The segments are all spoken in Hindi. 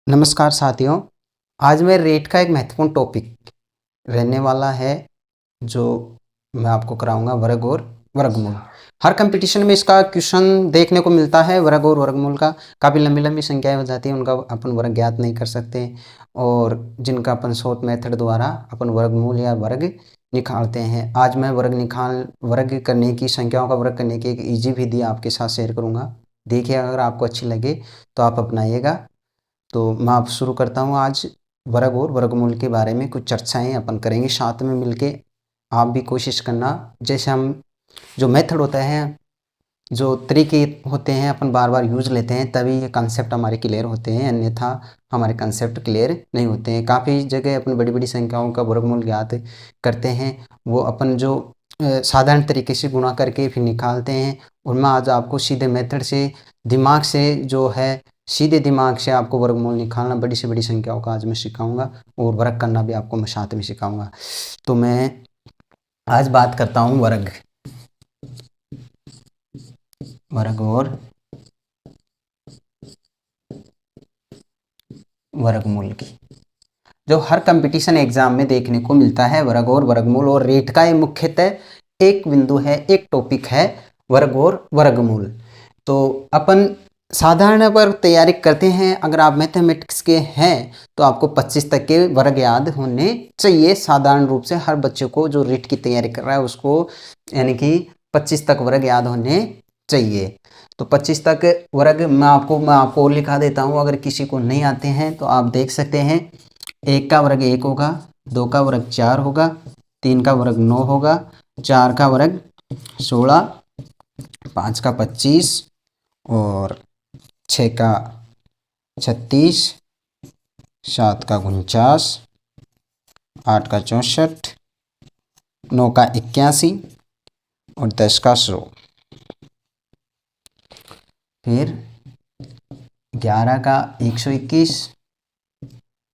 नमस्कार साथियों। आज मैं रेट का एक महत्वपूर्ण टॉपिक रहने वाला है जो मैं आपको कराऊंगा वर्ग और वर्गमूल। हर कंपटीशन में इसका क्वेश्चन देखने को मिलता है। वर्ग और वर्गमूल का काफ़ी लंबी लंबी संख्याएं हो जाती हैं, उनका अपन वर्ग ज्ञात नहीं कर सकते और जिनका अपन शॉर्ट मेथड द्वारा अपन वर्गमूल या वर्ग निकालते हैं। आज मैं वर्ग करने की संख्याओं का वर्ग करने की एक ईजी विधि आपके साथ शेयर करूँगा। देखिए, अगर आपको अच्छी लगे तो आप अपनाइएगा। तो मैं आप शुरू करता हूँ। आज वर्ग और वर्गमूल के बारे में कुछ चर्चाएं अपन करेंगे साथ में मिलके। आप भी कोशिश करना, जैसे हम जो मेथड होता है, जो तरीके होते हैं, अपन बार बार यूज लेते हैं तभी ये कंसेप्ट हमारे क्लियर होते हैं, अन्यथा हमारे कंसेप्ट क्लियर नहीं होते हैं। काफ़ी जगह अपन बड़ी बड़ी संख्याओं का वर्गमूल ज्ञात करते हैं, वो अपन जो साधारण तरीके से गुणा करके फिर निकालते हैं। और मैं आज आपको सीधे मेथड से, दिमाग से जो है, सीधे दिमाग से आपको वर्गमूल निकालना बड़ी से बड़ी संख्याओं का आज मैं सिखाऊंगा और वर्ग करना भी आपको मैं साथ में सिखाऊंगा। तो मैं आज बात करता हूँ वर्ग और वर्गमूल की, जो हर कंपटीशन एग्जाम में देखने को मिलता है। वर्ग और वर्गमूल और रेट का ये मुख्यतः एक बिंदु है, एक टॉपिक है, वर्ग और वर्गमूल। तो अपन साधारण पर तैयारी करते हैं। अगर आप मैथमेटिक्स के हैं तो आपको 25 तक के वर्ग याद होने चाहिए। साधारण रूप से हर बच्चे को जो रेट की तैयारी कर रहा है उसको यानी कि 25 तक वर्ग याद होने चाहिए। तो 25 तक वर्ग मैं आपको और लिखा देता हूँ। अगर किसी को नहीं आते हैं तो आप देख सकते हैं। 1 का वर्ग 1 होगा, 2 का वर्ग 4 होगा, 3 का वर्ग 9 होगा, 4 का वर्ग 16, 5 का 25 और 6 का 36, 7 का 49, 8 का 64, 9 का 81 और 10 का 100। फिर 11 का 121,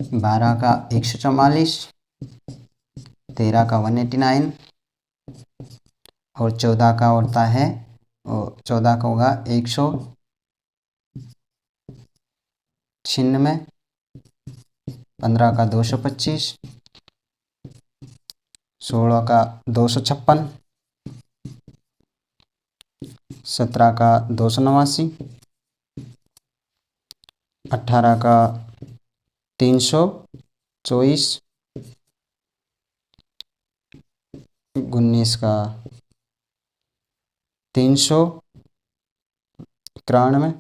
12 का 144, 13 का 189 और 14 का होता है, और 14 का होगा 196, 15 का 225, 16 का 256, 17 का 289, 18 का 324, 19 का 391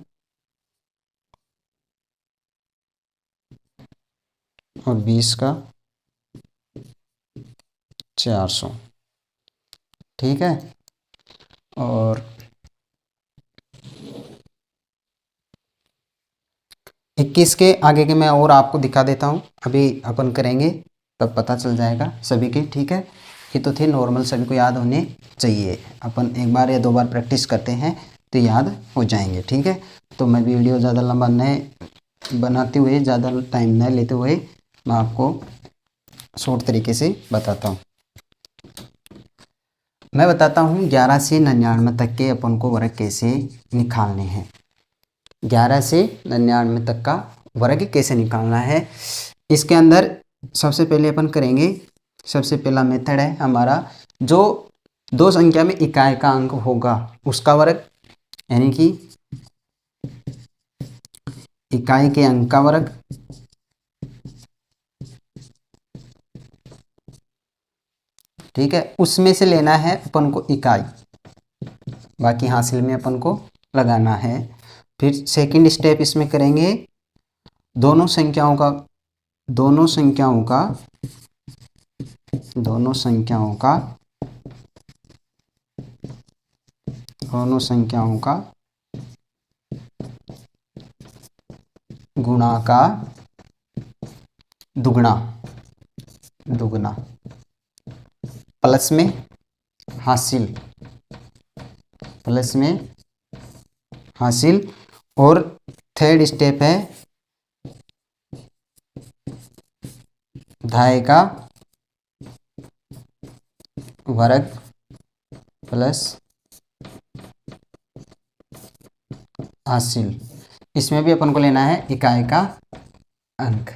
और 20 का 400। ठीक है। और 21 के आगे के मैं और आपको दिखा देता हूँ। अभी अपन करेंगे तब पता चल जाएगा सभी के। ठीक है, ये तो थे नॉर्मल, सभी को याद होने चाहिए। अपन एक बार या 2 बार प्रैक्टिस करते हैं तो याद हो जाएंगे। ठीक है, तो मैं वीडियो ज़्यादा लंबा नहीं बनाते हुए, ज़्यादा टाइम न लेते हुए, मैं आपको शॉर्ट तरीके से बताता हूँ। मैं बताता हूँ 11 से 99 तक के अपन को वर्ग कैसे निकालने हैं। 11 से 99 तक का वर्ग कैसे निकालना है, इसके अंदर सबसे पहले अपन करेंगे। सबसे पहला मेथड है हमारा, जो दो संख्या में इकाई का अंक होगा उसका वर्ग, यानी कि इकाई के अंक का वर्ग। ठीक है, उसमें से लेना है अपन को इकाई, बाकी हासिल में अपन को लगाना है। फिर सेकंड स्टेप इसमें करेंगे, दोनों संख्याओं का दोनों संख्याओं का गुणा का दुगना प्लस में हासिल। और थर्ड स्टेप है धाय का वर्ग प्लस हासिल। इसमें भी अपन को लेना है इकाई का अंक।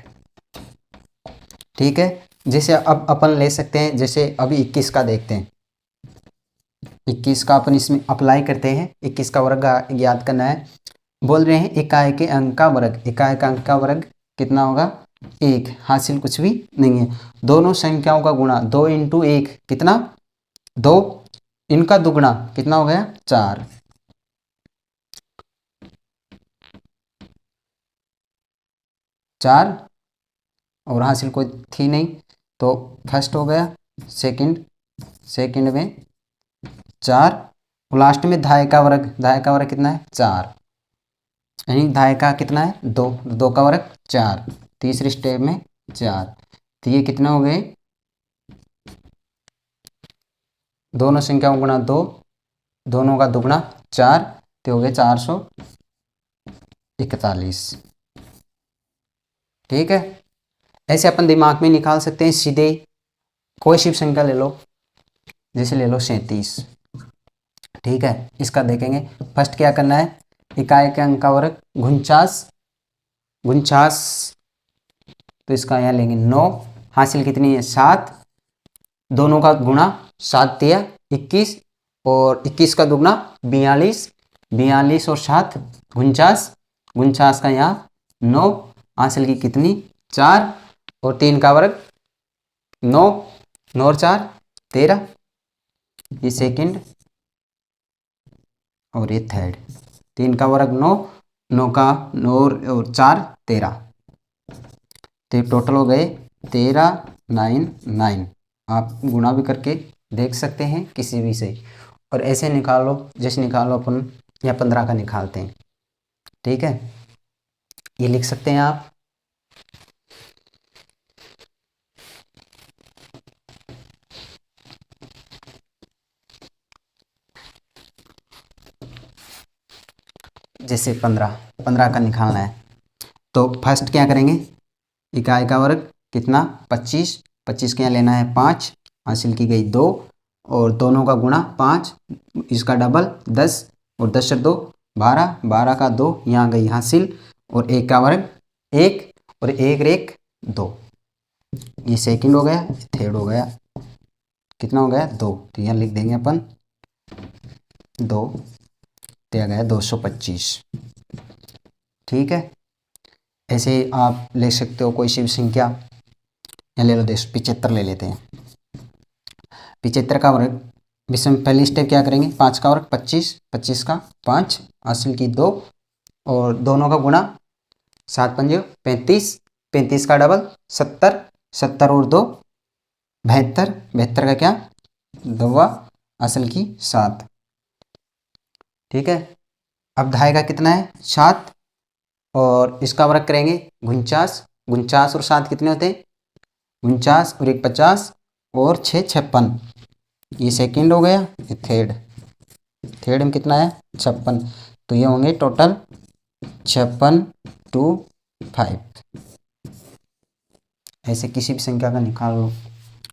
ठीक है, जैसे अब अपन ले सकते हैं, जैसे अभी 21 का देखते हैं। 21 का अपन इसमें अप्लाई करते हैं। 21 का वर्ग याद करना है। बोल रहे हैं इकाई के अंक का वर्ग, इकाई का अंक का वर्ग कितना होगा? 1। हासिल कुछ भी नहीं है। दोनों संख्याओं का गुणा 2 इंटू 1 कितना? 2। इनका दुगुना कितना हो गया? 4। 4 और हासिल कोई थी नहीं, तो फर्स्ट हो गया। सेकंड, सेकंड में 4 और लास्ट में धाय का वर्ग, धाय का वर्ग कितना है? 4। यानी धाय का कितना है? 2, 2 का वर्ग 4। तीसरे स्टेप में 4, तो ये कितना हो गए? दोनों संख्याओं गुणा 2, दोनों का दुगुना 4, तो हो गए 441। ठीक है, ऐसे अपन दिमाग में निकाल सकते हैं सीधे। कोई सी भी संख्या ले लो, जैसे ले लो 37। ठीक है, इसका देखेंगे। फर्स्ट क्या करना है? इकाई के अंक का वर्ग 49, 49, तो इसका यहाँ लेंगे 9। हासिल कितनी है? 7। दोनों का गुणा 7 दिया 21, और 21 का दुगुना 42, 42 और 7 49, 49 का यहाँ 9। हासिल की कितनी? 4, और 3 का वर्ग 9, 9 और 4 13। ये सेकंड और ये थर्ड। 3 का वर्ग 9, 9 का 9 और 4 13, तो टोटल हो गए 13 9 9। आप गुणा भी करके देख सकते हैं किसी भी से, और ऐसे निकालो जैसे निकालो अपन या 15 का निकालते हैं। ठीक है, ये लिख सकते हैं आप। जैसे 15 का निकालना है, तो फर्स्ट क्या करेंगे? इकाई का वर्ग कितना? 25, 25 के यहाँ लेना है 5। हासिल की गई 2, और दोनों का गुणा 5, इसका डबल 10, और 10 से 2 12, 12 का 2 यहाँ गई हासिल, और 1 का वर्ग 1, और 1 1 2। ये सेकंड हो गया, थर्ड हो गया। कितना हो गया? 2, तो यहाँ लिख देंगे अपन 2, दिया गया 225। ठीक है, ऐसे आप ले सकते हो कोई सी भी संख्या। यहाँ ले लो, 75 ले लेते हैं। 75 का वर्ग, इसमें पहली स्टेप क्या करेंगे? 5 का वर्ग 25, 25 का 5, हासिल की 2, और दोनों का गुणा 7 पंजे 35, 35 का डबल 70, 70 और 2 72, 72 का क्या? 2, हासिल की 7। ठीक है, अब धाय का कितना है? 7, और इसका वर्ग करेंगे 49, 49 और 7 कितने होते हैं? 49 और 1 50, और 6 56। ये सेकंड हो गया। ये थर्ड, थर्ड में कितना है? 56, तो ये होंगे टोटल 56 2 5। ऐसे किसी भी संख्या का निकाल लो।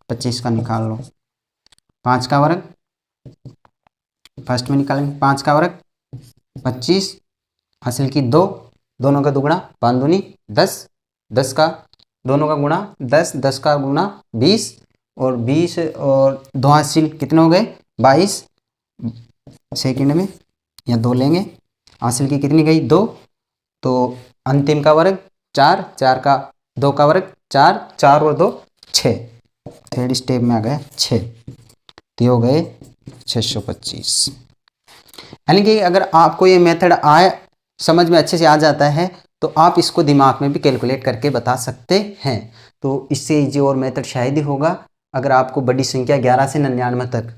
25 का निकाल लो। 5 का वर्ग फर्स्ट में निकालेंगे। 5 का वर्ग 25, हासिल की 2, दोनों का दुगुना 5 दूनी 10, 10 का दोनों का गुणा 10, 10 का गुणा 20, और 20 और 2 हासिल कितने हो गए? 22। सेकंड में या 2 लेंगे, हासिल की कितनी गई? 2, तो अंतिम का वर्ग 4, 4 का 2 का वर्ग 4, 4 और 2 6। थर्ड स्टेप में आ गया 6, तो हो गए 625। यानी कि अगर आपको ये मेथड आए समझ में अच्छे से आ जाता है, तो आप इसको दिमाग में भी कैलकुलेट करके बता सकते हैं। तो इससे इजी और मेथड शायद ही होगा। अगर आपको बड़ी संख्या 11 से 99 तक,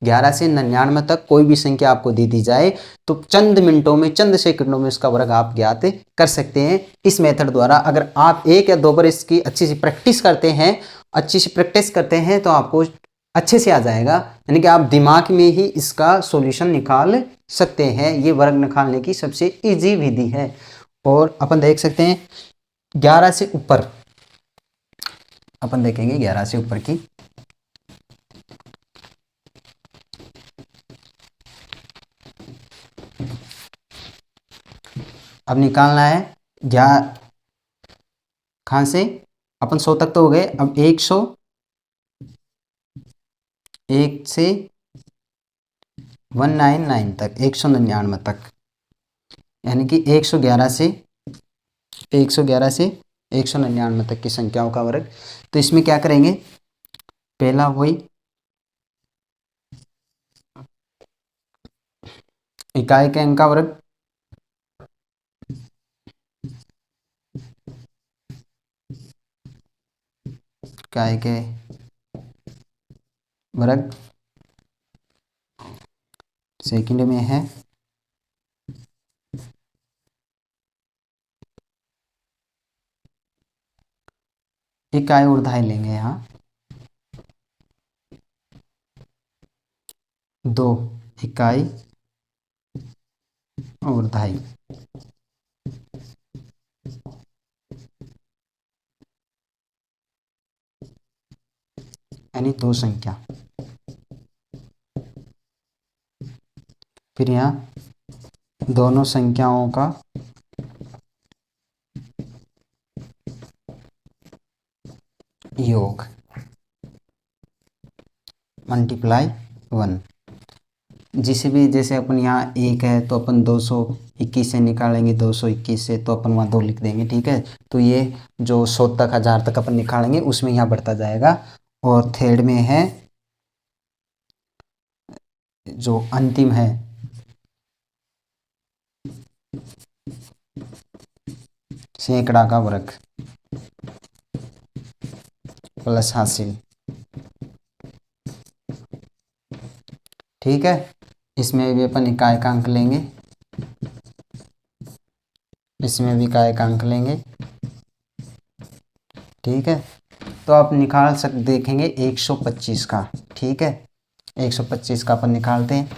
11 से 99 तक कोई भी संख्या आपको दे दी जाए, तो चंद मिनटों में, चंद सेकंडों में उसका वर्ग आप ज्ञात कर सकते हैं इस मेथड द्वारा। अगर आप 1 या 2 बार इसकी अच्छी सी प्रैक्टिस करते हैं, अच्छी सी प्रैक्टिस करते हैं, तो आपको अच्छे से आ जाएगा। यानी कि आप दिमाग में ही इसका सॉल्यूशन निकाल सकते हैं। ये वर्ग निकालने की सबसे इजी विधि है। और अपन देख सकते हैं 11 से ऊपर, अपन देखेंगे 11 से ऊपर की। अब निकालना है कहाँ से अपन 100 तक तो हो गए, अब 100, 1 से 199 तक, 199 तक, यानी कि 111 से 199 तक की संख्याओं का वर्ग। तो इसमें क्या करेंगे, पहला वही इकाई के अंक का वर्ग, इकाई के वर्ग, सेकंड में है इकाई ऊर्ध्वाई लेंगे यहाँ 2 इकाई ऊर्ध्वाई, यानी 2 संख्या। फिर यहाँ दोनों संख्याओं का योग मल्टीप्लाई 1। जिसे भी, जैसे अपन यहाँ 1 है तो अपन 221 से निकालेंगे, 221 से तो अपन वहाँ 2 लिख देंगे, ठीक है। तो ये जो 100 तक 1000 तक अपन निकालेंगे उसमें यहाँ बढ़ता जाएगा। और थर्ड में है जो अंतिम है सैकड़ा का वर्ग प्लस हासिल, ठीक है। इसमें भी अपन इकाई का अंक लेंगे, इसमें भी इकाई का अंक लेंगे, ठीक है। तो आप निकाल देखेंगे 125 का, ठीक है। 125 का अपन निकालते हैं,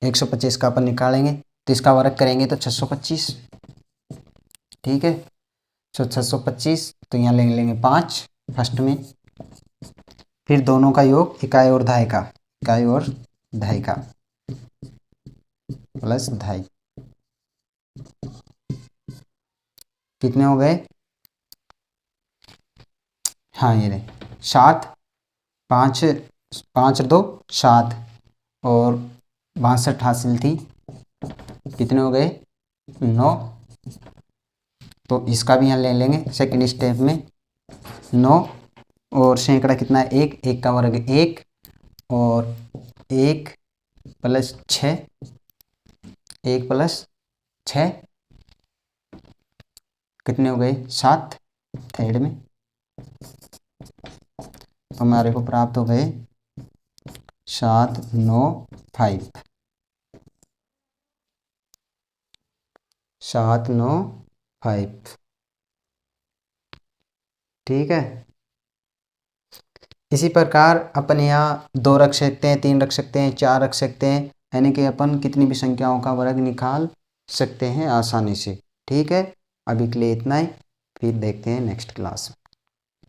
125 का अपन निकालेंगे तो इसका वर्ग करेंगे तो 625, ठीक है। तो 625 तो यहाँ ले लेंगे 5 फर्स्ट में, फिर दोनों का योग इकाई और दहाई का, इकाई और दहाई का प्लस दहाई, कितने हो गए, हाँ ये रहे 7, 5 5 2 7 और 62 हासिल थी, कितने हो गए 9। तो इसका भी यहाँ ले लेंगे सेकंड स्टेप में 9, और सैकड़ा कितना है 1, 1 का वर्ग 1 और 1 प्लस 6, 1 प्लस 6 कितने हो गए 7 थर्ड में। तो हमारे को प्राप्त हो गए 795, 795, ठीक है। इसी प्रकार अपन यहाँ 2 रख सकते हैं, 3 रख सकते हैं, 4 रख सकते हैं, यानी कि अपन कितनी भी संख्याओं का वर्ग निकाल सकते हैं आसानी से, ठीक है। अभी के लिए इतना ही, फिर देखते हैं नेक्स्ट क्लास में।